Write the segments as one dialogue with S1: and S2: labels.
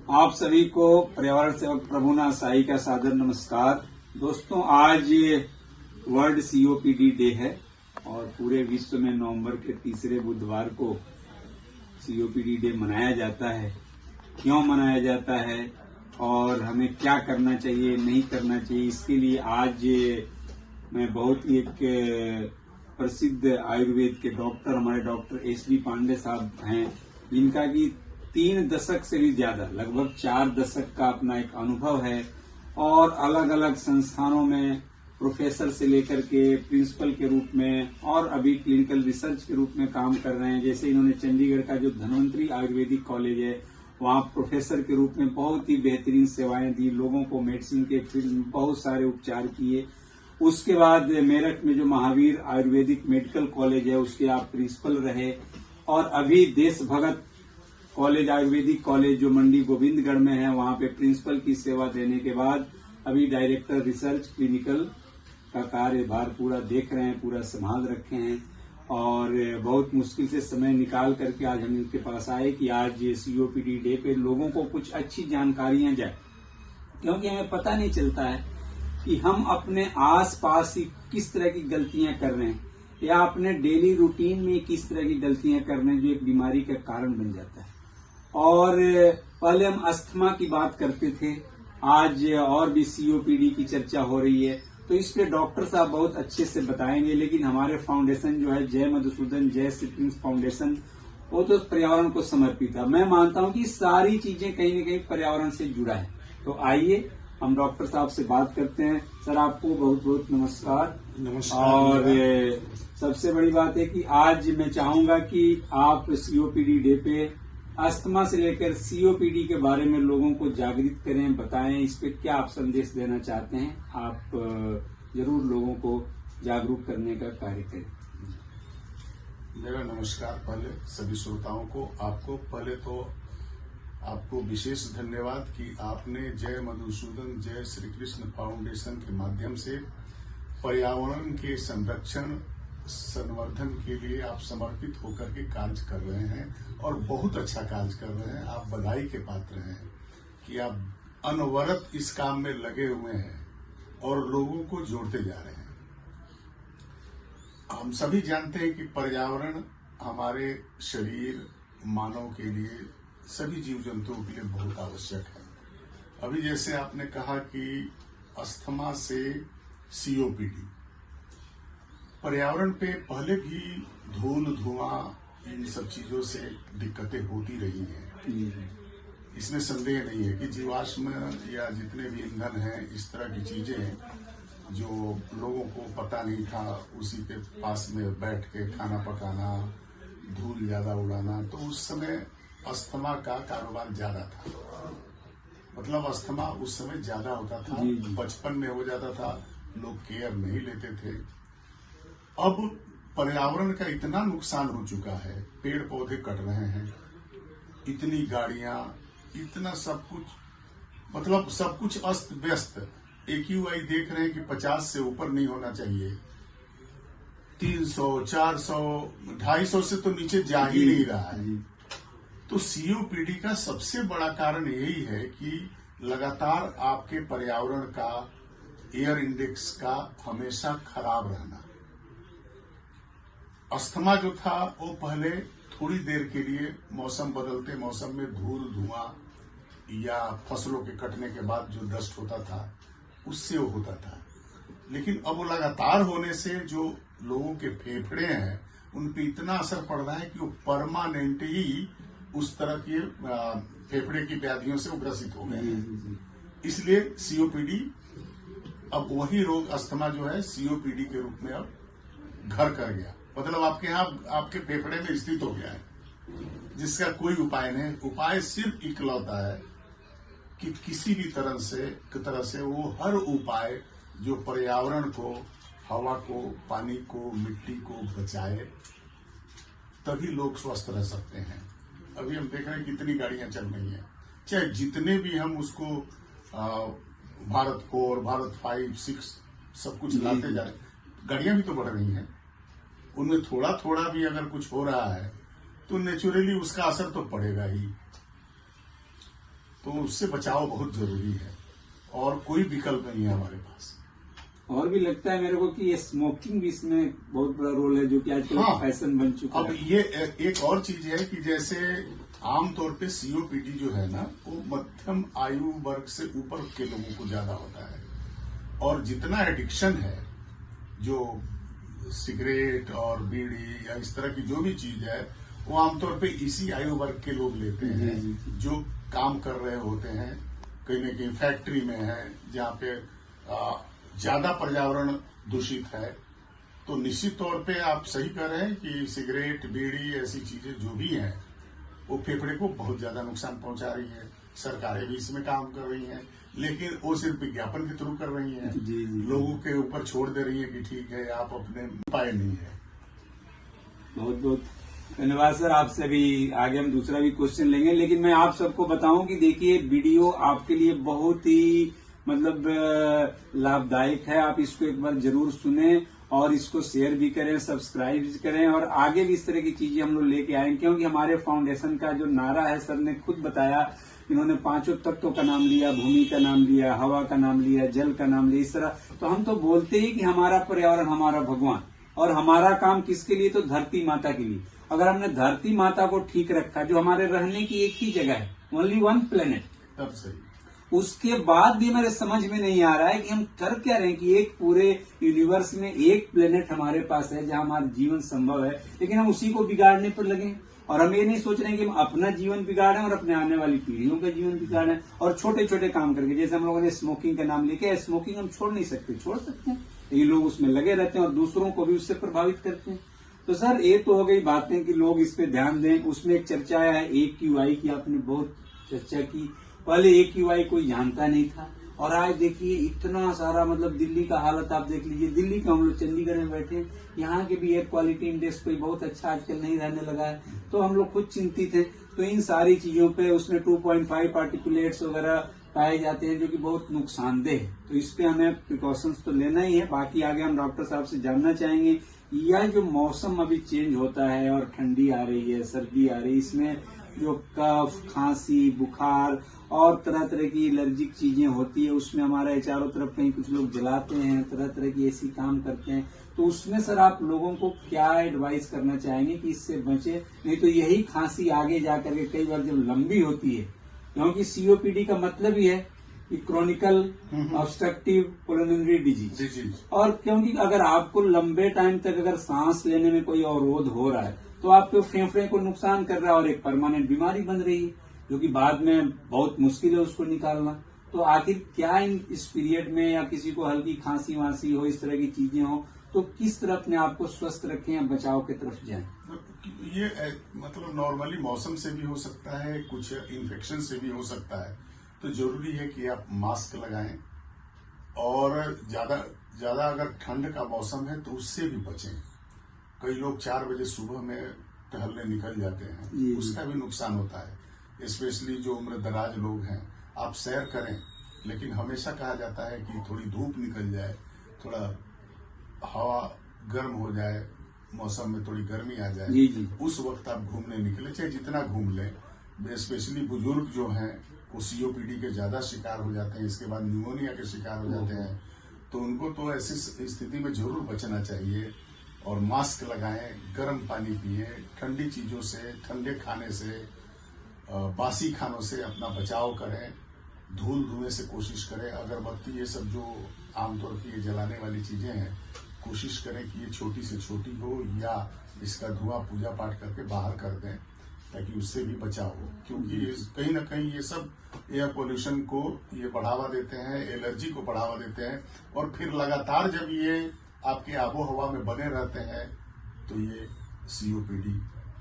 S1: आप सभी को पर्यावरण सेवक प्रभुनाथ साई का सादर नमस्कार। दोस्तों, आज वर्ल्ड सीओपीडी डे है और पूरे विश्व में नवंबर के तीसरे बुधवार को सीओपीडी डे मनाया जाता है। क्यों मनाया जाता है और हमें क्या करना चाहिए, नहीं करना चाहिए, इसके लिए आज मैं बहुत ही एक प्रसिद्ध आयुर्वेद के डॉक्टर, हमारे डॉक्टर एस.डी. पांडे साहब हैं, जिनका कि 3 दशक से भी ज्यादा, लगभग 4 दशक का अपना एक अनुभव है और अलग अलग संस्थानों में प्रोफेसर से लेकर के प्रिंसिपल के रूप में और अभी क्लिनिकल रिसर्च के रूप में काम कर रहे हैं। जैसे इन्होंने चंडीगढ़ का जो धन्वंतरी आयुर्वेदिक कॉलेज है, वहां प्रोफेसर के रूप में बहुत ही बेहतरीन सेवाएं दी, लोगों को मेडिसिन के फील्ड में बहुत सारे उपचार किए। उसके बाद मेरठ में जो महावीर आयुर्वेदिक मेडिकल कॉलेज है, उसके आप प्रिंसिपल रहे और अभी देश भगत कॉलेज, आयुर्वेदिक कॉलेज जो मंडी गोविंदगढ़ में है, वहां पे प्रिंसिपल की सेवा देने के बाद अभी डायरेक्टर रिसर्च क्लिनिकल का कार्यभार पूरा देख रहे हैं, पूरा संभाल रखे हैं और बहुत मुश्किल से समय निकाल करके आज हम इनके पास आए कि आज सीओपीडी डे पे लोगों को कुछ अच्छी जानकारियां जाए, क्योंकि हमें पता नहीं चलता है कि हम अपने आसपास ही किस तरह की गलतियां कर रहे हैं या अपने डेली रूटीन में किस तरह की गलतियां कर रहे हैं जो एक बीमारी का कारण बन जाता है। और पहले हम अस्थमा की बात करते थे, आज और भी सीओपीडी की चर्चा हो रही है, तो इस पे डॉक्टर साहब बहुत अच्छे से बताएंगे। लेकिन हमारे फाउंडेशन जो है जय मधुसूदन जय सिपिंस फाउंडेशन, वो तो पर्यावरण को समर्पित है। मैं मानता हूं कि सारी चीजें कहीं न कहीं पर्यावरण से जुड़ा है। तो आइए हम डॉक्टर साहब से बात करते हैं। सर, आपको बहुत बहुत नमस्कार।
S2: नमस्कार।
S1: और सबसे बड़ी बात है कि आज मैं चाहूंगा कि आप सीओपीडी डे पे अस्थमा से लेकर सीओपीडी के बारे में लोगों को जागृत करें, बताएं, इस पे क्या आप संदेश देना चाहते हैं। आप जरूर लोगों को जागरूक करने का कार्य करें।
S2: मेरा नमस्कार पहले सभी श्रोताओं को। पहले तो आपको विशेष धन्यवाद कि आपने जय मधुसूदन जय श्री कृष्ण फाउंडेशन के माध्यम से पर्यावरण के संरक्षण संवर्धन के लिए आप समर्पित होकर के कार्य कर रहे हैं और बहुत अच्छा कार्य कर रहे हैं। आप बधाई के पात्र हैं कि आप अनवरत इस काम में लगे हुए हैं और लोगों को जोड़ते जा रहे हैं। हम सभी जानते हैं कि पर्यावरण हमारे शरीर, मानव के लिए, सभी जीव जंतुओं के लिए बहुत आवश्यक है। अभी जैसे आपने कहा कि अस्थमा से सीओपीडी, पर्यावरण पे पहले भी धूल, धुआं, इन सब चीजों से दिक्कतें होती रही हैं। इसमें संदेह नहीं है कि जीवाश्म या जितने भी ईंधन हैं, इस तरह की चीजें जो लोगों को पता नहीं था, उसी के पास में बैठ के खाना पकाना, धूल ज्यादा उड़ाना, तो उस समय अस्थमा का कारोबार ज्यादा था। मतलब अस्थमा उस समय ज्यादा होता था, बचपन में हो जाता था, लोग केयर नहीं लेते थे। अब पर्यावरण का इतना नुकसान हो चुका है, पेड़ पौधे कट रहे हैं, इतनी गाड़ियां, इतना सब कुछ, मतलब सब कुछ अस्त व्यस्त। AQI देख रहे हैं कि 50 से ऊपर नहीं होना चाहिए, 300, 400, 250 से तो नीचे जा ही नहीं रहा है। तो सीओपीडी का सबसे बड़ा कारण यही है कि लगातार आपके पर्यावरण का एयर इंडेक्स का हमेशा खराब रहना। अस्थमा जो था वो पहले थोड़ी देर के लिए मौसम बदलते मौसम में धूल, धुआं या फसलों के कटने के बाद जो डस्ट होता था, उससे वो होता था। लेकिन अब वो लगातार होने से जो लोगों के फेफड़े हैं, उन पे इतना असर पड़ रहा है कि वो परमानेंट ही उस तरह के फेफड़े की व्याधियों से ग्रसित हो गए हैं। इसलिए सीओपीडी, अब वही रोग अस्थमा जो है सीओपीडी के रूप में अब घर कर गया। मतलब आपके यहाँ आपके फेफड़े में स्थित हो गया है, जिसका कोई उपाय नहीं। उपाय सिर्फ इकलौता है कि किसी भी तरह से वो हर उपाय जो पर्यावरण को, हवा को, पानी को, मिट्टी को बचाए, तभी लोग स्वस्थ रह सकते हैं। अभी हम देख रहे हैं कितनी गाड़ियां चल रही हैं, चाहे जितने भी हम उसको भारत 4, भारत 5, 6 सब कुछ लाते जा रहे हैं, गाड़ियां भी तो बढ़ रही हैं। उनमें थोड़ा थोड़ा भी अगर कुछ हो रहा है तो नेचुरली उसका असर तो पड़ेगा ही। तो उससे बचाव बहुत जरूरी है और कोई विकल्प नहीं है हमारे पास।
S1: और भी लगता है मेरे को कि ये स्मोकिंग भी इसमें बहुत बड़ा रोल है, जो कि आजकल
S2: हाँ,
S1: फैशन बन चुका
S2: अब
S1: है।
S2: ये एक और चीज है कि जैसे आमतौर पे सीओपीडी जो है ना, वो मध्यम आयु वर्ग से ऊपर के लोगों को ज्यादा होता है, और जितना एडिक्शन है, जो सिगरेट और बीड़ी या इस तरह की जो भी चीज है, वो आमतौर पे इसी आयु वर्ग के लोग लेते हैं जो काम कर रहे होते हैं, कहीं न कहीं फैक्ट्री में है जहाँ पे ज्यादा पर्यावरण दूषित है। तो निश्चित तौर पे आप सही कह रहे हैं कि सिगरेट, बीड़ी ऐसी चीजें जो भी हैं वो फेफड़े को बहुत ज्यादा नुकसान पहुंचा रही है। सरकारें भी इसमें काम कर रही हैं, लेकिन वो सिर्फ विज्ञापन के थ्रू कर रही हैं, लोगों के ऊपर छोड़ दे रही है कि ठीक है, आप अपने उपाय नहीं है।
S1: बहुत बहुत धन्यवाद सर। आपसे भी आगे हम दूसरा भी क्वेश्चन लेंगे, लेकिन मैं आप सबको बताऊं कि देखिए, वीडियो आपके लिए बहुत ही मतलब लाभदायक है। आप इसको एक बार जरूर सुने और इसको शेयर भी करें, सब्सक्राइब भी करें, और आगे भी इस तरह की चीजें हम लोग लेके आएंगे, क्योंकि हमारे फाउंडेशन का जो नारा है, सर ने खुद बताया, इन्होंने 5 तत्वों का नाम लिया, भूमि का नाम लिया, हवा का नाम लिया, जल का नाम लिया, इस तरह। तो हम तो बोलते ही कि हमारा पर्यावरण हमारा भगवान, और हमारा काम किसके लिए, तो धरती माता के लिए। अगर हमने धरती माता को ठीक रखा, जो हमारे रहने की एक ही जगह है, ओनली वन प्लेनेट,
S2: तब सही।
S1: उसके बाद भी मेरे समझ में नहीं आ रहा है कि हम कर क्या रहे हैं, कि एक पूरे यूनिवर्स में एक प्लेनेट हमारे पास है जहां हमारा जीवन संभव है, लेकिन हम उसी को बिगाड़ने पर लगे हैं। और हम ये नहीं सोच रहे हैं कि हम अपना जीवन बिगाड़ें और अपने आने वाली पीढ़ियों का जीवन बिगाड़ें, और छोटे छोटे काम करके, जैसे हम लोगों ने स्मोकिंग का नाम लेके, स्मोकिंग हम छोड़ नहीं सकते, छोड़ सकते हैं, लेकिन लोग उसमें लगे रहते हैं और दूसरों को भी उससे प्रभावित करते हैं। तो सर, ये तो हो गई बातें कि लोग इस पे ध्यान दें। उसमें एक चर्चा है AQI की, आपने बहुत चर्चा की। पहले AQI कोई जानता नहीं था, और आज देखिए इतना सारा, मतलब दिल्ली का हालत आप देख लीजिए। दिल्ली का, हम लोग चंडीगढ़ में बैठे हैं, यहाँ के भी एयर क्वालिटी इंडेक्स कोई बहुत अच्छा आजकल नहीं रहने लगा है, तो हम लोग खुद चिंतित हैं। तो इन सारी चीजों पे उसमें 2.5 पार्टिकुलेट्स वगैरह पाए जाते हैं, जो कि बहुत नुकसानदेह है। तो इस पे हमें प्रिकॉशंस तो लेना ही है। बाकी आगे हम डॉक्टर साहब से जानना चाहेंगे, यह जो मौसम अभी चेंज होता है और ठंडी आ रही है, सर्दी आ रही है, इसमें जो कफ, खांसी, बुखार और तरह तरह की एलर्जिक चीजें होती है, उसमें हमारे चारों तरफ कहीं कुछ लोग जलाते हैं, तरह तरह की ऐसी काम करते हैं। तो उसमें सर आप लोगों को क्या एडवाइस करना चाहेंगे कि इससे बचे, नहीं तो यही खांसी आगे जाकर के कई बार जब लंबी होती है, क्योंकि COPD का मतलब ही है कि क्रॉनिकल ऑब्स्ट्रक्टिव पुल्मोनरी डिजीज, और क्योंकि अगर आपको लंबे टाइम तक अगर सांस लेने में कोई अवरोध हो रहा है, तो आपके फेफड़े को नुकसान कर रहा है और एक परमानेंट बीमारी बन रही है, जो कि बाद में बहुत मुश्किल है उसको निकालना। तो आखिर क्या इस पीरियड में, या किसी को हल्की खांसी वांसी हो, इस तरह की चीजें हो, तो किस तरह अपने आप को स्वस्थ रखें या बचाव की तरफ जाएं?
S2: ये मतलब नॉर्मली मौसम से भी हो सकता है, कुछ इन्फेक्शन से भी हो सकता है। तो जरूरी है कि आप मास्क लगाएं, और ज्यादा अगर ठंड का मौसम है तो उससे भी बचें। कई लोग 4 बजे सुबह में टहलने निकल जाते हैं, उसका भी नुकसान होता है। स्पेशली जो उम्र दराज लोग हैं, आप सैर करें, लेकिन हमेशा कहा जाता है कि थोड़ी धूप निकल जाए, थोड़ा हवा गर्म हो जाए, मौसम में थोड़ी गर्मी आ जाए, उस वक्त आप घूमने निकले, चाहे जितना घूम लें। स्पेशली बुजुर्ग जो हैं, वो COPD के ज्यादा शिकार हो जाते हैं, इसके बाद न्यूमोनिया के शिकार हो जाते हैं, तो उनको तो ऐसी स्थिति में जरूर बचना चाहिए। और मास्क लगाएं, गर्म पानी पिए, ठंडी चीजों से, ठंडे खाने से, बासी खानों से अपना बचाव करें, धूल धुएं से कोशिश करें। अगरबत्ती, ये सब जो आमतौर की ये जलाने वाली चीजें हैं, कोशिश करें कि ये छोटी से छोटी हो, या इसका धुआं पूजा पाठ करके बाहर कर दें, ताकि उससे भी बचाव हो। क्योंकि कहीं ना कहीं ये सब एयर पोल्यूशन को ये बढ़ावा देते हैं, एलर्जी को बढ़ावा देते हैं, और फिर लगातार जब ये आपके आबो हवा में बने रहते हैं, तो ये COPD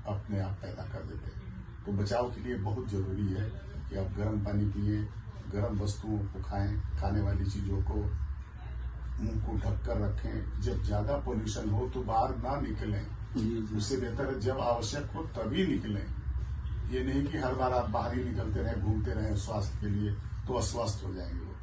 S2: अपने आप पैदा कर देते हैं। तो बचाव के लिए बहुत जरूरी है कि आप गर्म पानी पिए, गर्म वस्तुओं को खाएं, खाने वाली चीजों को मुंह को ढककर रखें। जब ज्यादा पोल्यूशन हो तो बाहर ना निकलें, उससे बेहतर है जब आवश्यक हो तभी निकलें। ये नहीं कि हर बार आप बाहर ही निकलते रहें, घूमते रहें स्वास्थ्य के लिए, तो अस्वस्थ हो जाएंगे वो।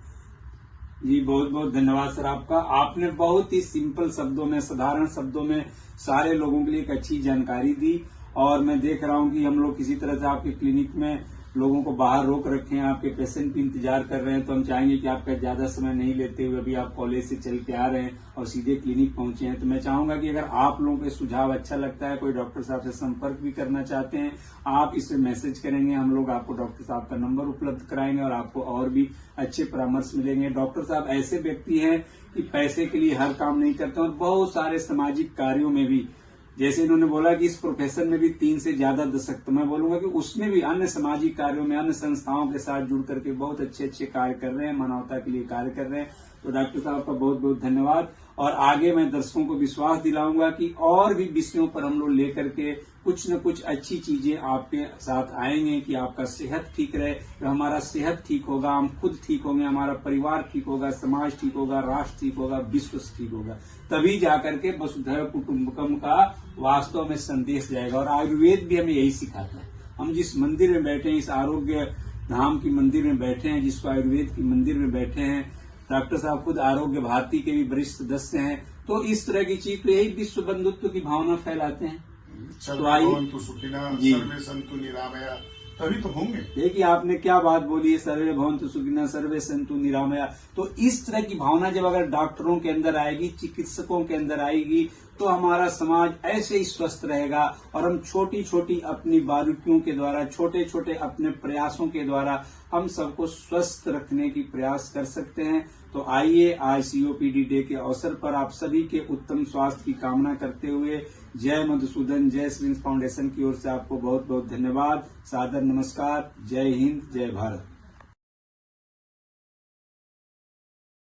S1: जी, बहुत बहुत धन्यवाद सर आपका। आपने बहुत ही सिंपल शब्दों में, साधारण शब्दों में सारे लोगों के लिए एक अच्छी जानकारी दी, और मैं देख रहा हूं कि हम लोग किसी तरह से आपके क्लिनिक में लोगों को बाहर रोक रखे हैं, आपके पेशेंट भी इंतजार कर रहे हैं, तो हम चाहेंगे कि आपका ज्यादा समय नहीं लेते हुए अभी आप कॉलेज से चल के आ रहे हैं और सीधे क्लिनिक पहुंचे हैं, तो मैं चाहूंगा कि अगर आप लोगों के सुझाव अच्छा लगता है, कोई डॉक्टर साहब से संपर्क भी करना चाहते हैं, आप इसमें मैसेज करेंगे, हम लोग आपको डॉक्टर साहब का नंबर उपलब्ध कराएंगे और आपको और भी अच्छे परामर्श मिलेंगे। डॉक्टर साहब ऐसे व्यक्ति हैं कि पैसे के लिए हर काम नहीं करते और बहुत सारे सामाजिक कार्यों में भी, जैसे इन्होंने बोला कि इस प्रोफेशन में भी 3 से ज्यादा दशक, तो मैं बोलूंगा कि उसमें भी अन्य सामाजिक कार्यों में अन्य संस्थाओं के साथ जुड़ करके बहुत अच्छे अच्छे कार्य कर रहे हैं, मानवता के लिए कार्य कर रहे हैं। तो डॉक्टर साहब का बहुत बहुत धन्यवाद। और आगे मैं दर्शकों को विश्वास दिलाऊंगा कि और भी विषयों पर हम लोग लेकर के कुछ न कुछ अच्छी चीजें आपके साथ आएंगे कि आपका सेहत ठीक रहे। तो हमारा सेहत ठीक होगा, हम खुद ठीक होंगे, हमारा परिवार ठीक होगा, समाज ठीक होगा, राष्ट्र ठीक होगा, विश्व ठीक होगा, तभी जाकर के वसुधैव कुटुंबकम का वास्तव में संदेश जाएगा। और आयुर्वेद भी हमें यही सिखाता है। हम जिस मंदिर में बैठे हैं, इस आरोग्य धाम की मंदिर में बैठे हैं, जिसको आयुर्वेद की मंदिर में बैठे हैं, डॉक्टर साहब खुद आरोग्य भारती के भी वरिष्ठ सदस्य हैं, तो इस तरह की चीज, तो यही विश्व बंधुत्व की भावना फैलाते हैं। तो आइए जी,
S2: सर्वे संतु निरामया, तभी तो होंगे।
S1: देखिए आपने क्या बात बोली है, सर्वे भवन्तु सुखिनः सर्वे सन्तु निरामया। तो इस तरह की भावना जब अगर डॉक्टरों के अंदर आएगी, चिकित्सकों के अंदर आएगी, तो हमारा समाज ऐसे ही स्वस्थ रहेगा और हम छोटी छोटी अपनी बारीकियों के द्वारा, छोटे छोटे अपने प्रयासों के द्वारा हम सबको स्वस्थ रखने की प्रयास कर सकते हैं। तो आइए, आज सीओपीडी डे के अवसर पर आप सभी के उत्तम स्वास्थ्य की कामना करते हुए जय मधुसूदन जय सिरिंज फाउंडेशन की ओर से आपको बहुत बहुत धन्यवाद, सादर नमस्कार, जय हिंद, जय भारत।